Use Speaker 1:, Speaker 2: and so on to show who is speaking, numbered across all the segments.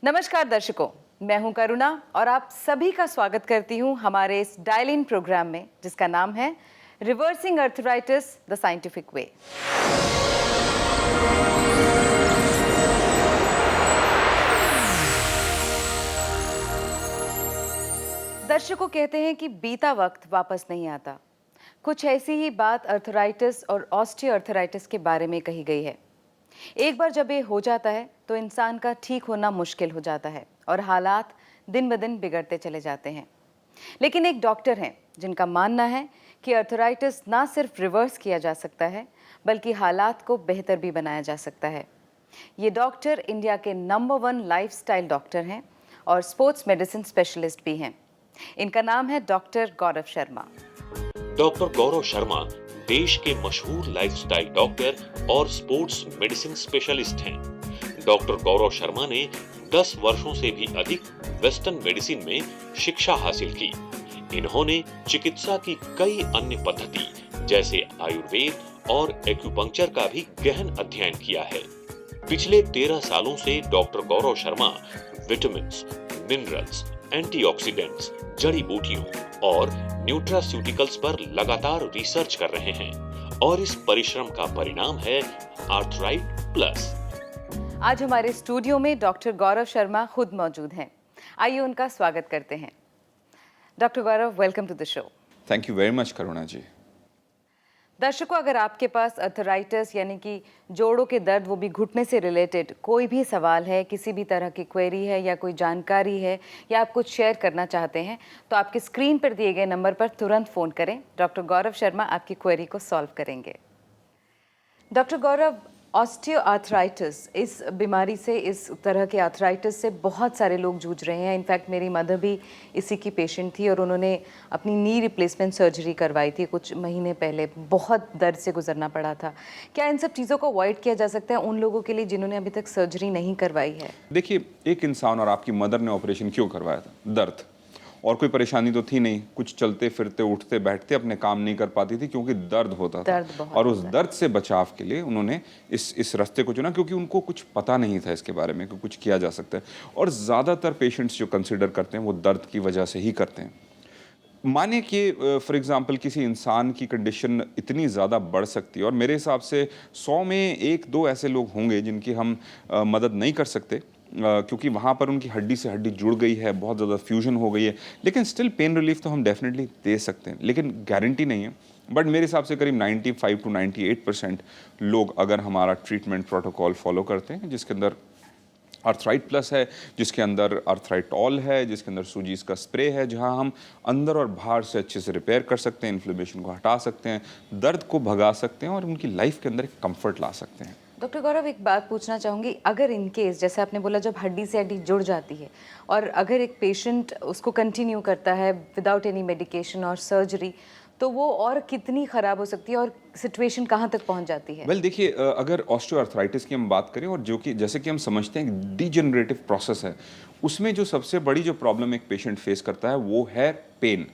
Speaker 1: नमस्कार दर्शकों, मैं हूं करुणा और आप सभी का स्वागत करती हूं हमारे इस डायल इन प्रोग्राम में जिसका नाम है रिवर्सिंग अर्थराइटिस द साइंटिफिक वे। दर्शकों कहते हैं कि बीता वक्त वापस नहीं आता। कुछ ऐसी ही बात अर्थराइटिस और ऑस्टियोआर्थराइटिस के बारे में कही गई है। एक बार जब ये हो जाता है तो इंसान का ठीक होना मुश्किल हो जाता है और हालात दिन ब दिन बिगड़ते चले जाते हैं। लेकिन एक डॉक्टर हैं जिनका मानना है कि अर्थराइटिस ना सिर्फ रिवर्स किया जा सकता है बल्कि हालात को बेहतर भी बनाया जा सकता है। ये डॉक्टर इंडिया के नंबर 1 लाइफस्टाइल डॉक्टर हैं और स्पोर्ट्स मेडिसिन स्पेशलिस्ट भी हैं। इनका नाम है डॉक्टर गौरव शर्मा।
Speaker 2: डॉक्टर गौरव शर्मा देश के मशहूर लाइफस्टाइल डॉक्टर और स्पोर्ट्स मेडिसिन स्पेशलिस्ट हैं। डॉक्टर गौरव शर्मा ने 10 वर्षों से भी अधिक वेस्टर्न मेडिसिन में शिक्षा हासिल की। इन्होंने चिकित्सा की कई अन्य पद्धति जैसे आयुर्वेद और एक्यूपंक्चर का भी गहन अध्ययन किया है। पिछले 13 सालों से doctor Gaurav Sharma vitamins, minerals, antioxidants, जड़ी बूटियों और न्यूट्रास्यूटिकल्स पर लगातार रिसर्च कर रहे हैं और इस परिश्रम का परिणाम है आर्थराइट प्लस।
Speaker 1: आज हमारे स्टूडियो में डॉक्टर गौरव शर्मा खुद मौजूद हैं। आइए उनका स्वागत करते हैं। Doctor Gaurav, welcome to the show.
Speaker 3: Thank you very much Karuna ji.
Speaker 1: दर्शकों, अगर आपके पास अर्थराइटिस यानी कि जोड़ों के दर्द, वो भी घुटने से रिलेटेड कोई भी सवाल है, किसी भी तरह की क्वेरी है या कोई जानकारी है या आप कुछ शेयर करना चाहते हैं तो आपके स्क्रीन पर दिए गए नंबर पर तुरंत फ़ोन करें। डॉक्टर गौरव शर्मा आपकी क्वेरी को सॉल्व करेंगे। डॉक्टर गौरव, ऑस्टियोआर्थराइटिस, इस बीमारी से, इस तरह के आर्थराइटिस से बहुत सारे लोग जूझ रहे हैं। इनफैक्ट मेरी मदर भी इसी की पेशेंट थी और उन्होंने अपनी नी रिप्लेसमेंट सर्जरी करवाई थी कुछ महीने पहले। बहुत दर्द से गुजरना पड़ा था। क्या इन सब चीज़ों को अवॉइड किया जा सकता है उन लोगों के लिए जिन्होंने अभी तक सर्जरी नहीं करवाई है?
Speaker 3: देखिए, एक इंसान और आपकी मदर ने ऑपरेशन क्यों करवाया था? दर्द, और कोई परेशानी तो थी नहीं। कुछ चलते फिरते उठते बैठते अपने काम नहीं कर पाती थी क्योंकि दर्द होता था। और उस दर्द से बचाव के लिए उन्होंने इस रास्ते को चुना क्योंकि उनको कुछ पता नहीं था इसके बारे में कि कुछ किया जा सकता है। और ज़्यादातर पेशेंट्स जो कंसिडर करते हैं वो दर्द की वजह से ही करते हैं। माने कि फॉर एग्जांपल किसी इंसान की कंडीशन इतनी ज़्यादा बढ़ सकती है और मेरे हिसाब से 100 में 1-2 ऐसे लोग होंगे जिनकी हम मदद नहीं कर सकते क्योंकि वहाँ पर उनकी हड्डी से हड्डी जुड़ गई है, बहुत ज़्यादा फ्यूजन हो गई है। लेकिन स्टिल पेन रिलीफ तो हम डेफिनेटली दे सकते हैं, लेकिन गारंटी नहीं है। बट मेरे हिसाब से करीब 95 to 98% लोग अगर हमारा ट्रीटमेंट प्रोटोकॉल फॉलो करते हैं जिसके अंदर आर्थराइट प्लस है, जिसके अंदर आर्थराइटॉल है, जिसके अंदर सूजीस का स्प्रे है, जहां हम अंदर और बाहर से अच्छे से रिपेयर कर सकते हैं, इन्फ्लेमेशन को हटा सकते हैं, दर्द को भगा सकते हैं और उनकी लाइफ के अंदर एक कंफर्ट ला सकते हैं।
Speaker 1: डॉक्टर गौरव, एक बात पूछना चाहूँगी, अगर इन केस जैसे आपने बोला जब हड्डी से हड्डी जुड़ जाती है और अगर एक पेशेंट उसको कंटिन्यू करता है विदाउट एनी मेडिकेशन और सर्जरी, तो वो और कितनी ख़राब हो सकती है और सिचुएशन कहाँ तक पहुँच जाती है?
Speaker 3: वेल देखिए, अगर ऑस्टियोआर्थराइटिस की हम बात करें और जो कि जैसे कि हम समझते हैं डिजेनरेटिव प्रोसेस है, उसमें जो सबसे बड़ी जो प्रॉब्लम एक पेशेंट फेस करता है वो है पेन।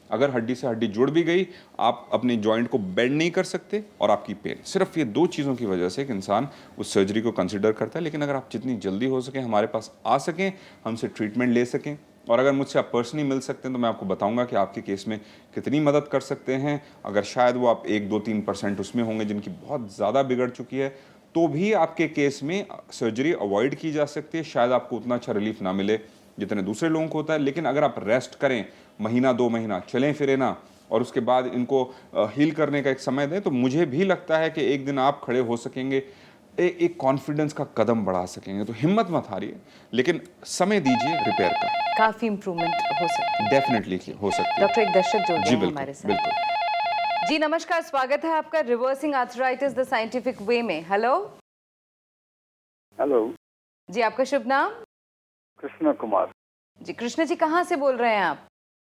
Speaker 3: अगर हड्डी से हड्डी जुड़ भी गई, आप अपने जॉइंट को बेंड नहीं कर सकते और आपकी पेन, सिर्फ ये 2 चीज़ों की वजह से एक इंसान उस सर्जरी को कंसिडर करता है। लेकिन अगर आप जितनी जल्दी हो सके हमारे पास आ सकें, हमसे ट्रीटमेंट ले सकें और अगर मुझसे आप पर्सनली मिल सकते हैं तो मैं आपको बताऊंगा कि आपके केस में कितनी मदद कर सकते हैं। अगर शायद वो आप 1-2-3% उसमें होंगे जिनकी बहुत ज़्यादा बिगड़ चुकी है, तो भी आपके केस में सर्जरी अवॉइड की जा सकती है। शायद आपको उतना अच्छा रिलीफ ना मिले जितने दूसरे लोगों को होता है, लेकिन अगर आप रेस्ट करें, महीना 2 महीना चलें फिरें ना और उसके बाद इनको हील करने का एक समय दें, तो मुझे भी लगता है कि एक दिन आप खड़े हो सकेंगे, एक कॉन्फिडेंस का कदम बढ़ा सकेंगे। तो हिम्मत मत हारिए, लेकिन समय दीजिए रिपेयर का।
Speaker 1: काफ़ी इम्प्रूवमेंट हो सकती है।
Speaker 3: डेफिनेटली हो सकती है।
Speaker 1: डॉक्टर, एक दर्शक जुड़ गए हैं हमारे साथ।
Speaker 3: बिल्कुल।
Speaker 1: जी नमस्कार, स्वागत है आपका reversing arthritis the scientific way में। हेलो
Speaker 4: हेलो
Speaker 1: जी, आपका शुभ नाम?
Speaker 4: कृष्णा कुमार।
Speaker 1: जी कृष्णा जी, कहाँ से बोल रहे हैं आप?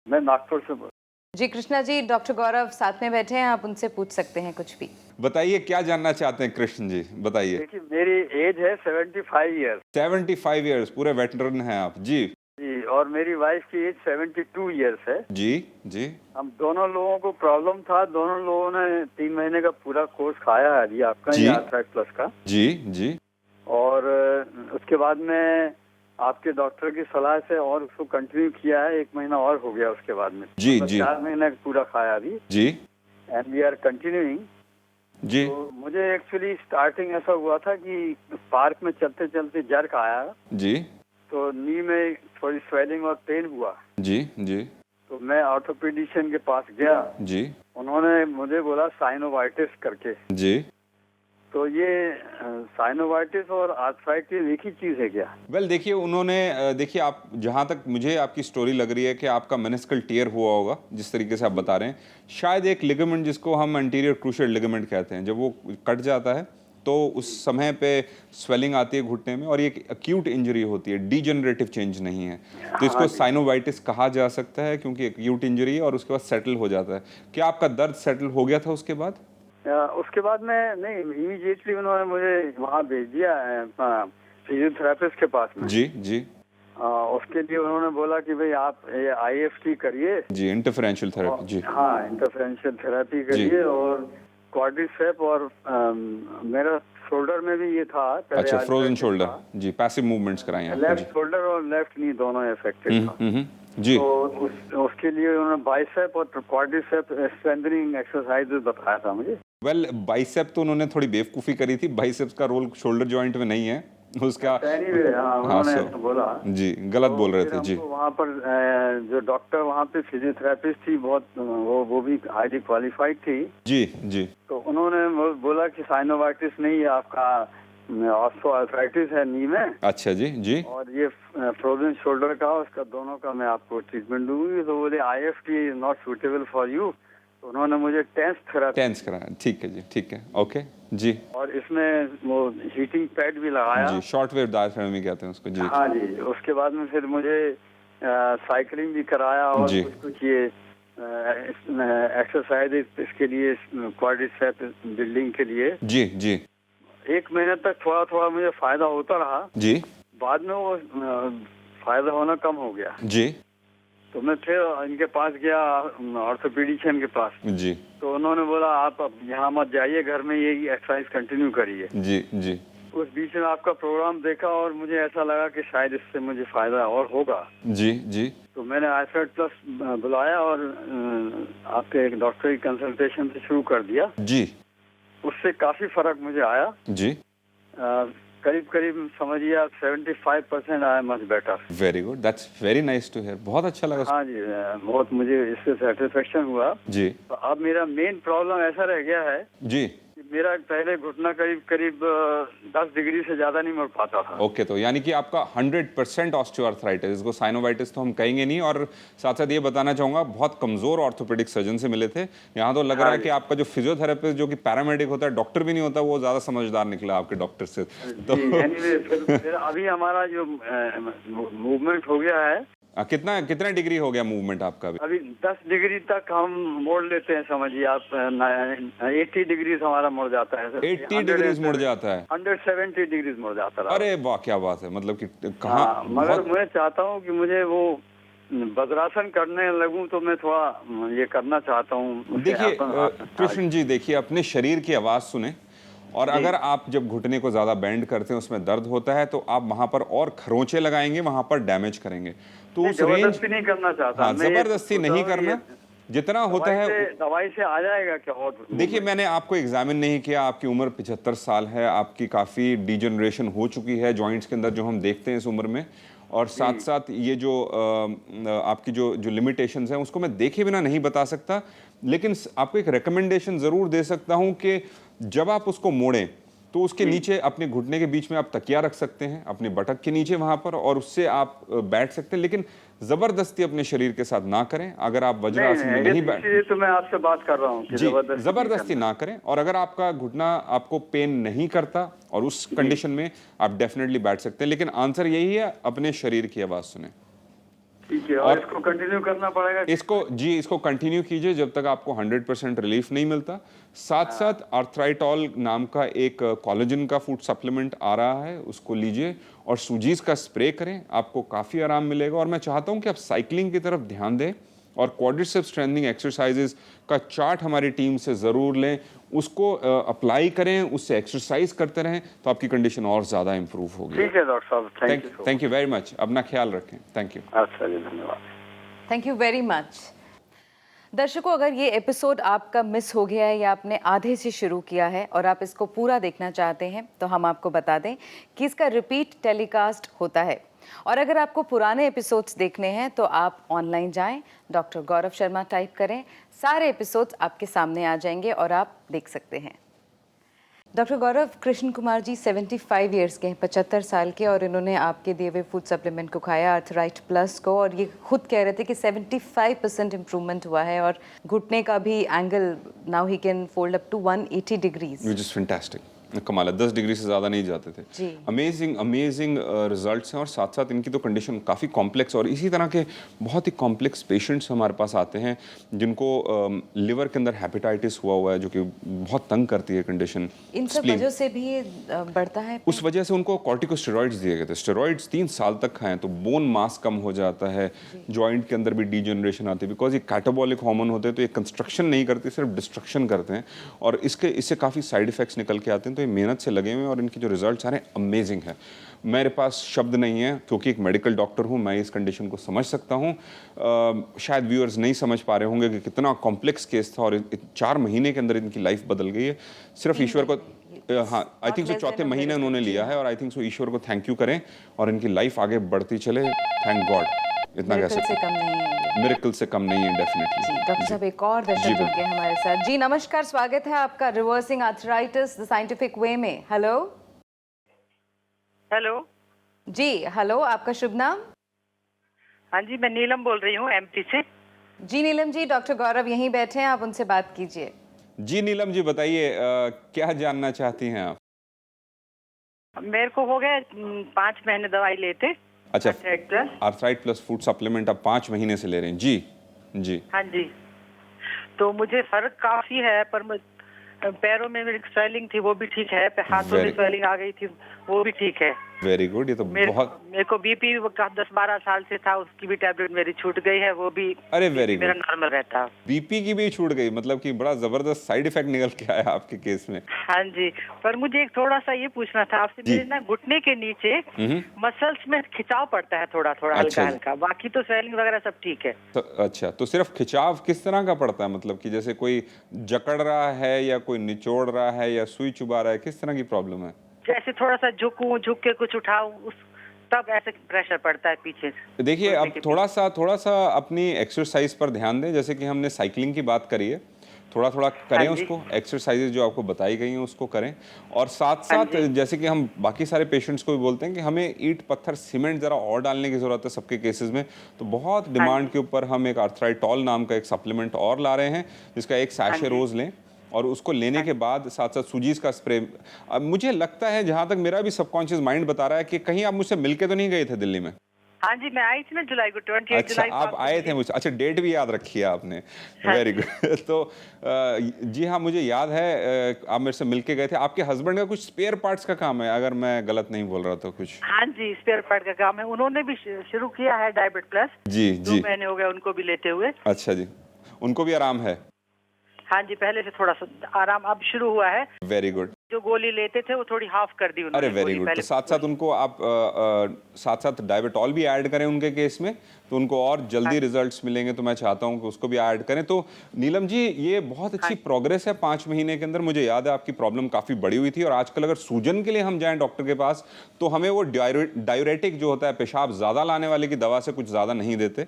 Speaker 4: मैं नागपुर से बोल।
Speaker 1: जी कृष्णा जी, डॉक्टर गौरव साथ में बैठे हैं, आप उनसे पूछ सकते हैं कुछ भी।
Speaker 3: बताइए क्या जानना चाहते हैं कृष्ण जी, बताइए।
Speaker 4: देखिए, मेरी एज है 75 ईयर्स।
Speaker 3: 75 ईयर्स, पूरे वेटरन हैं आप। जी
Speaker 4: जी, और मेरी वाइफ की एज 72 ईयर्स है।
Speaker 3: जी जी।
Speaker 4: हम दोनों लोगों को प्रॉब्लम था, दोनों लोगों ने 3 महीने का पूरा कोर्स खाया है अभी आपका
Speaker 3: जी।
Speaker 4: आर्थराइट प्लस का।
Speaker 3: जी जी।
Speaker 4: और उसके बाद में आपके डॉक्टर की सलाह से और उसको कंटिन्यू किया है, 1 महीना और हो गया उसके बाद में।
Speaker 3: जी,
Speaker 4: मतलब
Speaker 3: जी।
Speaker 4: 4 महीने पूरा खाया अभी,
Speaker 3: जी
Speaker 4: एंड वी आर कंटिन्यूइंग।
Speaker 3: जी
Speaker 4: तो मुझे एक्चुअली स्टार्टिंग ऐसा हुआ था कि पार्क में चलते चलते जर्क आया,
Speaker 3: जी
Speaker 4: तो नी में थोड़ी स्वेलिंग और पेन हुआ।
Speaker 3: जी जी
Speaker 4: तो मैं ऑर्थोपेडिशियन के पास गया,
Speaker 3: जी
Speaker 4: उन्होंने मुझे बोला साइनोवाइटिस करके।
Speaker 3: जी।
Speaker 4: तो ये साइनोवाइटिस और आर्थराइटिस एक ही चीज है क्या?
Speaker 3: वेल देखिए उन्होंने देखिए आप जहाँ तक मुझे आपकी स्टोरी लग रही है कि आपका मेनिस्कल टियर हुआ होगा जिस तरीके से आप बता रहे हैं, शायद एक लिगामेंट जिसको हम एंटीरियर क्रूशियल लिगामेंट कहते हैं, जब वो कट जाता है तो उस समय पे स्वेलिंग आती है घुटने में और ये एक एक्यूट इंजरी होती है, डीजेनरेटिव चेंज नहीं है, तो इसको साइनोवाइटिस कहा जा सकता है क्योंकि एक्यूट इंजरी है और उसके बाद सेटल हो जाता है। क्या आपका दर्द सेटल हो गया था उसके बाद?
Speaker 4: उसके बाद में नहीं, इमीडिएटली उन्होंने मुझे वहाँ भेज दिया फिजियोथेरेपिस्ट के पास में।
Speaker 3: जी जी
Speaker 4: उसके लिए उन्होंने बोला कि भाई आप ये IFT करिए।
Speaker 3: जी, इंटरफेरेंशियल थेरेपी। जी
Speaker 4: हाँ, इंटरफेरेंशियल थेरेपी करिए और क्वाड्रिसेप और मेरा शोल्डर में भी ये था पहले।
Speaker 3: अच्छा, फ्रोजन
Speaker 4: arthritis
Speaker 3: शोल्डर।
Speaker 4: था।
Speaker 3: जी, पैसिव मूवमेंट्स कराएं आप। जी
Speaker 4: लेफ्ट शोल्डर और लेफ्ट नी दोनों इफेक्टेड था।
Speaker 3: जी
Speaker 4: तो उसके लिए उन्होंने बाइसेप और क्वाड्रिसेप स्ट्रेंथनिंग एक्सरसाइजेज बताया था मुझे।
Speaker 3: वेल बाइसेप तो उन्होंने थोड़ी बेवकूफ़ी करी थी, बाइसेप्स का रोल शोल्डर जॉइंट में नहीं है उसका।
Speaker 4: Anyway, हाँ, उन्होंने
Speaker 3: सो
Speaker 4: तो बोला।
Speaker 3: जी, गलत बोल रहे
Speaker 4: फिर
Speaker 3: थे। जी
Speaker 4: हमको वहाँ पर जो डॉक्टर वहाँ पे फिजियोथेरेपिस्ट थी, बहुत वो भी हाईली क्वालिफाइड थी।
Speaker 3: जी जी
Speaker 4: तो उन्होंने बोला कि साइनोवाइटिस नहीं है, आपका ऑस्टियोआर्थराइटिस है नी में,
Speaker 3: अच्छा जी जी
Speaker 4: और ये फ्रोजन शोल्डर का, उसका दोनों का मैं आपको ट्रीटमेंट दूंगी। तो बोले IFT is not suitable for you. तो उन्होंने मुझे टेंस थेरेपी
Speaker 3: टेंस कराया। ठीक है जी, ठीक है, ओके जी
Speaker 4: और इसमें वो हीटिंग पैड भी लगाया।
Speaker 3: जी, शॉर्ट वेव डायफ्राम कहते हैं उसको। जी
Speaker 4: हाँ जी। उसके बाद में फिर मुझे साइकिलिंग भी कराया और
Speaker 3: जी।
Speaker 4: कुछ कुछ ये एक्सरसाइज इसके लिए, क्वाड्रिसेप बिल्डिंग के लिए।
Speaker 3: जी जी
Speaker 4: 1 महीने तक थोड़ा थोड़ा मुझे फायदा होता रहा।
Speaker 3: जी
Speaker 4: बाद में वो फायदा होना कम हो गया।
Speaker 3: जी
Speaker 4: तो मैं फिर इनके पास गया, ऑर्थोपेडिशियन के पास।
Speaker 3: जी
Speaker 4: तो उन्होंने बोला आप अब यहाँ मत जाइए, घर में यही एक्सरसाइज कंटिन्यू करिए।
Speaker 3: जी जी
Speaker 4: उस बीच में आपका प्रोग्राम देखा और मुझे ऐसा लगा कि शायद इससे मुझे फायदा और होगा।
Speaker 3: जी जी
Speaker 4: तो मैंने आईफेड प्लस बुलाया और आपके एक डॉक्टर की कंसल्टेशन से शुरू कर दिया।
Speaker 3: जी
Speaker 4: उससे काफी फर्क मुझे आया।
Speaker 3: जी
Speaker 4: करीब करीब समझिए आप 75% आया, much better.
Speaker 3: Very good, that's very nice to hear. बहुत अच्छा लगा।
Speaker 4: हाँ जी, बहुत मुझे इससे सेटिस्फेक्शन हुआ।
Speaker 3: जी
Speaker 4: तो अब मेरा मेन प्रॉब्लम ऐसा रह गया है
Speaker 3: जी
Speaker 4: कि मेरा पहले घुटना करीब करीब 10 डिग्री से ज्यादा नहीं मुड़ पाता था।
Speaker 3: ओके, तो यानी कि आपका 100% ऑस्टियोआर्थराइटिस, इसको साइनोवाइटिस तो हम कहेंगे नहीं। और साथ साथ ये बताना चाहूंगा, बहुत कमजोर ऑर्थोपेडिक सर्जन से मिले थे। यहाँ तो लग रहा है कि आपका जो फिजियोथेरेपिस्ट जो कि पैरामेडिक होता है, डॉक्टर भी नहीं होता, वो ज्यादा समझदार निकला आपके डॉक्टर से। तो
Speaker 4: anyway, फिर अभी हमारा जो मूवमेंट हो गया है,
Speaker 3: कितना डिग्री हो गया मूवमेंट आपका
Speaker 4: अभी 10 डिग्री तक हम मोड़ लेते हैं, समझिए आप। 80 डिग्री हमारा मुड़ जाता है।
Speaker 3: 80 डिग्रीज मुड़ जाता है?
Speaker 4: 170 डिग्री मुड़ जाता है।
Speaker 3: अरे वाह, क्या बात है। मतलब कि कहाँ।
Speaker 4: मगर मैं चाहता हूँ कि मुझे वो वज्रासन करने लगूं, तो मैं थोड़ा ये करना चाहता हूँ।
Speaker 3: देखिए कृष्ण जी, देखिए अपने शरीर की आवाज सुने, और अगर आप जब घुटने को ज्यादा बेंड करते हैं, उसमें दर्द होता है, तो आप वहां पर और खरोंचे लगाएंगे, वहां पर डैमेज करेंगे। तो उस रेंज,
Speaker 4: जबरदस्ती नहीं करना चाहता।
Speaker 3: हाँ, जबरदस्ती नहीं करना, जितना होता है।
Speaker 4: दवाई से आ जाएगा क्या? और
Speaker 3: देखिए मैंने आपको एग्जामिन नहीं किया, आपकी उम्र 75 साल है, आपकी काफ़ी डिजनरेशन हो चुकी है जॉइंट्स के अंदर, जो हम देखते हैं इस उम्र में। और साथ साथ ये जो आपकी जो लिमिटेशंस हैं, उसको मैं देखे बिना नहीं बता सकता, लेकिन आपको एक रिकमेंडेशन ज़रूर दे सकता हूँ कि जब आप उसको मोड़ें तो उसके नीचे, अपने घुटने के बीच में आप तकिया रख सकते हैं, अपने बटक के नीचे वहाँ पर, और उससे आप बैठ सकते हैं। लेकिन ज़बरदस्ती अपने शरीर के साथ ना करें। अगर आप वज्रासन में नहीं बैठ,
Speaker 4: तो मैं आपसे बात कर रहा हूँ कि
Speaker 3: जी, जबरदस्ती ना करें। और अगर आपका घुटना आपको पेन नहीं करता, और उस कंडीशन में आप डेफिनेटली बैठ सकते हैं। लेकिन आंसर यही है, अपने शरीर की आवाज़ सुने।
Speaker 4: ठीक है। और इसको कंटिन्यू करना पड़ेगा?
Speaker 3: इसको कंटिन्यू कीजिए जब तक आपको 100% रिलीफ नहीं मिलता। साथ साथ आर्थराइटॉल नाम का एक कोलेजन का फूड सप्लीमेंट आ रहा है, उसको लीजिए और सूजीज का स्प्रे करें, आपको काफ़ी आराम मिलेगा। और मैं चाहता हूं कि आप साइकिलिंग की तरफ ध्यान दें, और क्वाड्रिसेप्स स्ट्रेंथनिंग एक्सरसाइजेज का चार्ट हमारी टीम से ज़रूर लें, उसको अप्लाई करें, उससे एक्सरसाइज करते रहें तो आपकी कंडीशन और ज़्यादा इम्प्रूव होगी।
Speaker 4: ठीक है डॉक्टर साहब,
Speaker 3: थैंक यू वेरी मच। अपना ख्याल रखें। Thank you.
Speaker 4: अच्छा जी, धन्यवाद।
Speaker 1: Thank you very much. दर्शकों, अगर ये एपिसोड आपका मिस हो गया है या आपने आधे से शुरू किया है और आप इसको पूरा देखना चाहते हैं तो हम आपको बता दें कि इसका रिपीट टेलीकास्ट होता है। और अगर आपको पुराने एपिसोड्स देखने हैं तो आप ऑनलाइन जाएं, डॉक्टर गौरव शर्मा टाइप करें, सारे एपिसोड्स आपके सामने आ जाएंगे और आप देख सकते हैं। डॉक्टर गौरव कृष्ण कुमार जी 75 इयर्स के हैं, 75 साल के, और इन्होंने आपके दिए हुए फूड सप्लीमेंट को खाया, अर्थराइट प्लस को, और ये खुद कह रहे थे कि 75% इम्प्रूवमेंट हुआ है और घुटने का भी angle now he can fold up to 180 degrees,
Speaker 3: which is fantastic. कमाल है, 10 डिग्री से ज़्यादा नहीं जाते थे
Speaker 1: जी।
Speaker 3: अमेजिंग रिजल्ट्स हैं। और साथ साथ इनकी तो कंडीशन काफ़ी कॉम्प्लेक्स, और इसी तरह के बहुत ही कॉम्प्लेक्स पेशेंट्स हमारे पास आते हैं जिनको लिवर के अंदर हेपेटाइटिस हुआ है, जो कि बहुत तंग करती है कंडीशन।
Speaker 1: इन सब वजह से भी ये बढ़ता है।
Speaker 3: उस वजह से उनको कॉर्टिकोस्टेरॉइड्स दिए गए थे। स्टेरॉइड्स 3 साल तक खाएं तो बोन मास कम हो जाता है, जॉइंट के अंदर भी डीजनरेशन आती है, बिकॉज ये कैटाबॉलिक हार्मोन होते हैं, तो ये कंस्ट्रक्शन नहीं करते, सिर्फ डिस्ट्रक्शन करते हैं, और इससे काफ़ी साइड इफेक्ट्स निकल के आते हैं। तो ये मेहनत से लगे हुए हैं और इनके जो रिजल्ट्स आ रहे हैं अमेजिंग है। मेरे पास शब्द नहीं है, क्योंकि एक मेडिकल डॉक्टर हूँ, मैं इस कंडीशन को समझ सकता हूँ। शायद व्यूअर्स नहीं समझ पा रहे होंगे कि कितना कॉम्प्लेक्स केस था, और 4 महीने के अंदर इनकी लाइफ बदल गई है। सिर्फ ईश्वर को, हाँ, आई थिंक सो 4थे महीने उन्होंने लिया है, और आई थिंक सो ईश्वर को थैंक यू करें और इनकी लाइफ आगे बढ़ती चले। Thank God. इतना कह सकते हैं, मिरेकल से कम नहीं है डेफिनेटली।
Speaker 1: डॉक्टर साहब, एक और दर्शक जुड़ गए हमारे साथ। जी नमस्कार, स्वागत है आपका reversing arthritis the scientific way में। हेलो
Speaker 5: हेलो
Speaker 1: जी, हेलो, आपका शुभ नाम?
Speaker 5: हाँ जी, मैं नीलम बोल रही हूँ एमपी से।
Speaker 1: जी नीलम जी, डॉक्टर गौरव यहीं बैठे हैं, आप उनसे बात कीजिए।
Speaker 3: जी नीलम जी, बताइए क्या जानना चाहती हैं आप?
Speaker 5: मेरे को हो गए 5 महीने दवाई लेते।
Speaker 3: अच्छा,
Speaker 5: प्लस
Speaker 3: आर्थराइट प्लस फूड सप्लीमेंट आप 5 महीने से ले रहे हैं? जी जी।
Speaker 5: हाँ जी, तो मुझे फर्क काफी है, पर पैरों में मेरी स्वेलिंग थी वो भी ठीक है, हाथों में स्वेलिंग आ गई थी वो भी ठीक है।
Speaker 3: Very good. ये तो बहुत,
Speaker 5: मेरे को बीपी का 10-12 साल से था, उसकी भी टैबलेट मेरी छूट गई है, वो भी।
Speaker 3: अरे वेरी
Speaker 5: मेरा
Speaker 3: गुड।
Speaker 5: नॉर्मल रहता।
Speaker 3: बीपी की भी छूट गई, मतलब कि बड़ा जबरदस्त साइड इफेक्ट निकल के आया आपके केस में।
Speaker 5: हाँ जी, पर मुझे एक थोड़ा सा ये पूछना था आपसे, मेरे ना घुटने के नीचे मसल्स में खिंचाव पड़ता है थोड़ा थोड़ा,
Speaker 3: अच्छा
Speaker 5: हल्का हल्का, बाकी तो स्वेलिंग वगैरह सब ठीक है।
Speaker 3: तो अच्छा, तो सिर्फ खिंचाव किस तरह का पड़ता है? मतलब कि जैसे कोई जकड़ रहा है या कोई निचोड़ रहा है या सुई चुभा रहा है, किस तरह की प्रॉब्लम है?
Speaker 5: जैसे थोड़ा सा झुक के कुछ उठाऊं, उस तब ऐसे प्रेशर पड़ता है पीछे से।
Speaker 3: देखिए, अब थोड़ा सा अपनी एक्सरसाइज पर ध्यान दें। जैसे कि हमने साइकिलिंग की बात करी है, थोड़ा थोड़ा करें उसको, एक्सरसाइजेज जो आपको बताई गई हैं उसको करें। और साथ साथ जैसे कि हम बाकी सारे पेशेंट्स को भी बोलते हैं कि हमें ईंट पत्थर सीमेंट ज़रा और डालने की ज़रूरत है सबके केसेस में। तो बहुत डिमांड के ऊपर हम एक आर्थराइटॉल नाम का एक सप्लीमेंट और ला रहे हैं, जिसका एक सैशे रोज़ लें, और उसको लेने के बाद साथ साथ सूजीज का स्प्रे। अब मुझे लगता है, जहाँ तक मेरा भी सबकॉन्शियस माइंड बता रहा है, कि कहीं आप मुझसे मिलके तो नहीं गए थे दिल्ली में?
Speaker 5: हाँ जी, मैं आई थी ना जुलाई को, 28
Speaker 3: अच्छा,
Speaker 5: जुलाई को
Speaker 3: आप आए थे मुझे। अच्छा, डेट भी याद रखी है आपने, वेरी गुड। तो जी हाँ, मुझे याद है आप मेरे से मिलके गए थे। आपके हस्बैंड का कुछ स्पेयर पार्ट्स का काम है, अगर मैं गलत नहीं बोल रहा तो कुछ?
Speaker 5: हाँ जी, स्पेयर पार्ट का काम है, उन्होंने भी शुरू किया है डायबिट प्लस।
Speaker 3: जी जी।
Speaker 5: 2 महीने हो गए उनको भी लेते हुए।
Speaker 3: अच्छा जी, उनको भी आराम है?
Speaker 5: हाँ जी, पहले से थोड़ा सा आराम अब शुरू हुआ है।
Speaker 3: Very good.
Speaker 5: जो गोली लेते थे वो थोड़ी हाफ कर दी उन्होंने।
Speaker 3: अरे वेरी गुड। तो साथ साथ उनको आप साथ साथ डायबिटॉल भी ऐड करें उनके केस में, तो उनको और जल्दी रिजल्ट्स मिलेंगे। तो मैं चाहता हूं कि उसको भी ऐड करें। तो नीलम जी, ये बहुत अच्छी प्रोग्रेस है 5 महीने के अंदर। मुझे याद है आपकी प्रॉब्लम काफ़ी बड़ी हुई थी, और आजकल अगर सूजन के लिए हम जाएं डॉक्टर के पास, तो हमें वो डायूरेटिक जो होता है, पेशाब ज़्यादा लाने वाले की दवा से कुछ ज़्यादा नहीं देते।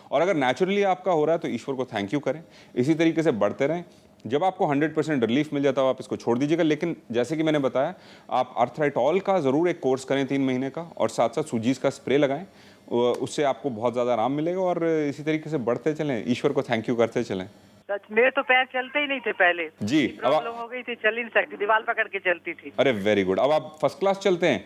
Speaker 3: और अगर नेचुरली आपका हो रहा है तो ईश्वर को थैंक यू करें, इसी तरीके से बढ़ते रहें। जब आपको 100% रिलीफ मिल जाता है, आप इसको छोड़ दीजिएगा। लेकिन जैसे कि मैंने बताया, आप आर्थराइटॉल का ज़रूर एक कोर्स करें 3 महीने का, और साथ साथ सूजीज का स्प्रे लगाएं, उससे आपको बहुत ज़्यादा आराम मिलेगा। और इसी तरीके से बढ़ते चलें, ईश्वर को थैंक यू करते चलें।
Speaker 5: सच, मेरे तो पैर चलते ही नहीं थे पहले
Speaker 3: जी।
Speaker 5: प्रॉब्लम हो गई थी, चल ही नहीं सकती, दीवार पकड़ के चलती थी।
Speaker 3: अरे वेरी गुड। अब आप फर्स्ट क्लास चलते हैं?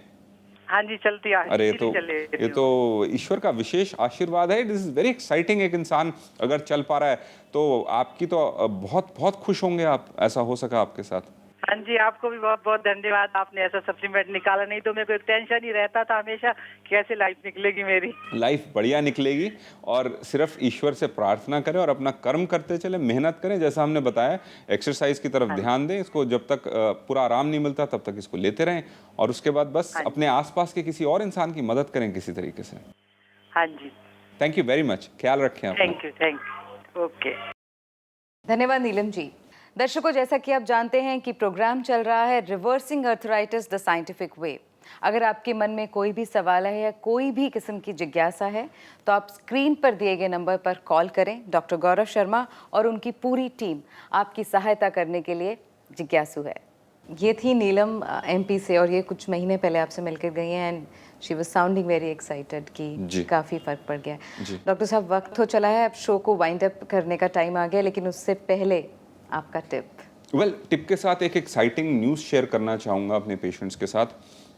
Speaker 5: हाँ जी, चलती है।
Speaker 3: अरे ये तो ईश्वर का विशेष आशीर्वाद है। This is very exciting. एक इंसान अगर चल पा रहा है तो आपकी तो बहुत बहुत खुश होंगे आप, ऐसा हो सका आपके साथ।
Speaker 5: हाँ जी, आपको भी बहुत बहुत धन्यवाद, आपने ऐसा सप्लीमेंट निकाला, नहीं तो मेरे को एक टेंशन ही रहता था हमेशा कैसे लाइफ निकलेगी मेरी।
Speaker 3: लाइफ बढ़िया निकलेगी और सिर्फ ईश्वर से प्रार्थना करें और अपना कर्म करते चले, मेहनत करें, जैसा हमने बताया एक्सरसाइज की तरफ ध्यान दें, इसको जब तक पूरा आराम नहीं मिलता तब तक इसको लेते रहें और उसके बाद बस अपने आसपास के किसी और इंसान की मदद करें किसी तरीके से।
Speaker 5: हाँ जी,
Speaker 3: थैंक यू वेरी मच, ख्याल रखें अपना।
Speaker 5: Thank you, okay.
Speaker 1: धन्यवाद नीलम जी। दर्शकों, जैसा कि आप जानते हैं कि प्रोग्राम चल रहा है रिवर्सिंग अर्थराइटिस द साइंटिफिक वे। अगर आपके मन में कोई भी सवाल है या कोई भी किस्म की जिज्ञासा है तो आप स्क्रीन पर दिए गए नंबर पर कॉल करें। डॉक्टर गौरव शर्मा और उनकी पूरी टीम आपकी सहायता करने के लिए जिज्ञासु है। ये थी नीलम एमपी से और ये कुछ महीने पहले आपसे मिलकर गई हैं and she was sounding very excited कि काफ़ी फ़र्क पड़ गया है। डॉक्टर साहब, वक्त तो चला है, अब शो को वाइंड अप करने का टाइम आ गया, लेकिन उससे पहले आपका टिप।
Speaker 3: टिप के साथ एक एक्साइटिंग न्यूज़ शेयर करना चाहूँगा अपने पेशेंट्स के साथ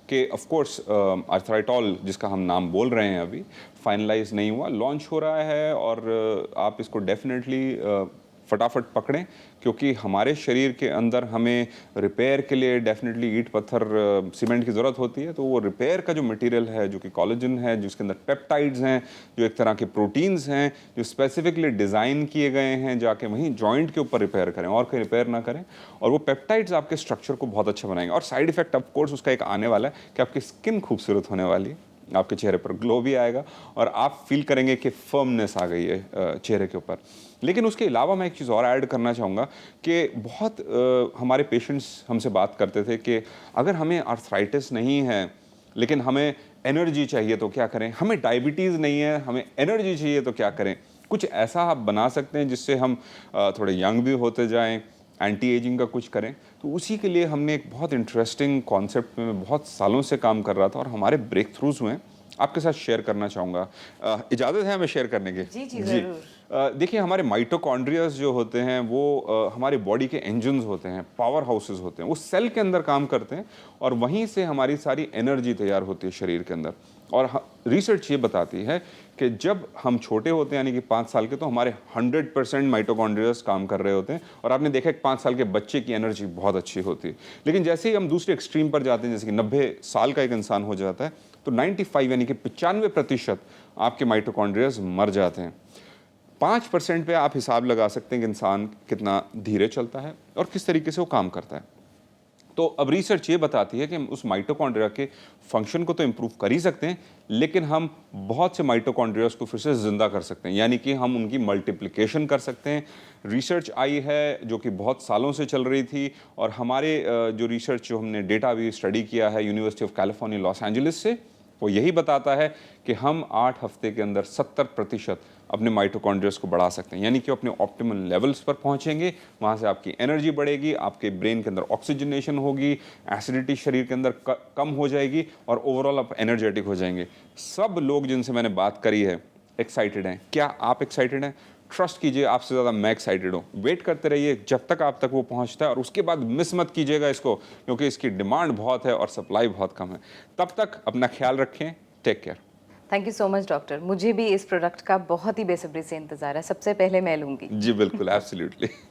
Speaker 3: कि ऑफ कोर्स अर्थराइटॉल जिसका हम नाम बोल रहे हैं अभी फाइनलाइज नहीं हुआ, लॉन्च हो रहा है और आप इसको डेफिनेटली फटाफट पकड़ें क्योंकि हमारे शरीर के अंदर हमें रिपेयर के लिए डेफिनेटली ईंट पत्थर सीमेंट की ज़रूरत होती है। तो वो रिपेयर का जो मटेरियल है जो कि कोलेजन है, जिसके अंदर पेप्टाइड्स हैं, जो एक तरह के प्रोटीन्स हैं जो स्पेसिफिकली डिज़ाइन किए गए हैं जाके वहीं जॉइंट के ऊपर रिपेयर करें और कहीं रिपेयर ना करें, और वो पेप्टाइड्स आपके स्ट्रक्चर को बहुत अच्छा बनाएंगे। और साइड इफेक्ट ऑफ कोर्स उसका एक आने वाला है कि आपकी स्किन खूबसूरत होने वाली है, आपके चेहरे पर ग्लो भी आएगा और आप फील करेंगे कि फर्मनेस आ गई है चेहरे के ऊपर। लेकिन उसके अलावा मैं एक चीज़ और ऐड करना चाहूँगा कि बहुत हमारे पेशेंट्स हमसे बात करते थे कि अगर हमें आर्थराइटिस नहीं है लेकिन हमें एनर्जी चाहिए तो क्या करें, हमें डायबिटीज़ नहीं है हमें एनर्जी चाहिए तो क्या करें। कुछ ऐसा आप बना सकते हैं जिससे हम थोड़े यंग भी होते जाएं, एंटी एजिंग का कुछ करें। तो उसी के लिए हमने एक बहुत इंटरेस्टिंग कॉन्सेप्ट में बहुत सालों से काम कर रहा था और हमारे ब्रेक थ्रूज हुए, आपके साथ शेयर करना चाहूँगा। इजाज़त है हमें शेयर करने की?
Speaker 1: जी जी ज़रूर।
Speaker 3: देखिए, हमारे माइटोकॉन्ड्रियाज जो होते हैं वो हमारे बॉडी के इंजन्स होते हैं, पावर हाउसेस होते हैं, वो सेल के अंदर काम करते हैं और वहीं से हमारी सारी एनर्जी तैयार होती है शरीर के अंदर। और रिसर्च ये बताती है कि जब हम छोटे होते हैं यानी कि 5 साल के, तो हमारे 100% माइटोकॉन्ड्रियाज काम कर रहे होते हैं और आपने देखा कि 5 साल के बच्चे की एनर्जी बहुत अच्छी होती है। लेकिन जैसे ही हम दूसरे एक्सट्रीम पर जाते हैं, जैसे कि 90 साल का एक इंसान हो जाता है, तो 95 यानी कि 95% आपके माइटोकॉन्ड्रियाज मर जाते हैं। 5% पे आप हिसाब लगा सकते हैं कि इंसान कितना धीरे चलता है और किस तरीके से वो काम करता है। तो अब रिसर्च ये बताती है कि हम उस माइटोकॉन्ड्रिया के फंक्शन को तो इम्प्रूव कर ही सकते हैं, लेकिन हम बहुत से माइटोकॉन्ड्रियाज को फिर से ज़िंदा कर सकते हैं, यानी कि हम उनकी मल्टीप्लिकेशन कर सकते हैं। रिसर्च आई है जो कि बहुत सालों से चल रही थी और हमारे जो रिसर्च जो हमने डेटा भी स्टडी किया है university of California Los Angeles से, वो यही बताता है कि हम 8 हफ्ते के अंदर 70% अपने माइटोकॉन्ड्रियाज को बढ़ा सकते हैं, यानी कि अपने ऑप्टिमल लेवल्स पर पहुंचेंगे। वहाँ से आपकी एनर्जी बढ़ेगी, आपके ब्रेन के अंदर ऑक्सीजनेशन होगी, एसिडिटी शरीर के अंदर कम हो जाएगी और ओवरऑल आप एनर्जेटिक हो जाएंगे। सब लोग जिनसे मैंने बात करी है एक्साइटेड हैं। क्या आप एक्साइटेड हैं? ट्रस्ट कीजिए, आपसे ज़्यादा मैं एक्साइटेड हूँ। वेट करते रहिए जब तक आप तक वो पहुँचता है और उसके बाद मिस मत कीजिएगा इसको, क्योंकि इसकी डिमांड बहुत है और सप्लाई बहुत कम है। तब तक अपना ख्याल रखें। Take care.
Speaker 1: Thank you so much doctor. मुझे भी इस प्रोडक्ट का बहुत ही बेसब्री से इंतज़ार है, सबसे पहले मैं लूँगी।
Speaker 3: जी बिल्कुल, एब्सोल्युटली।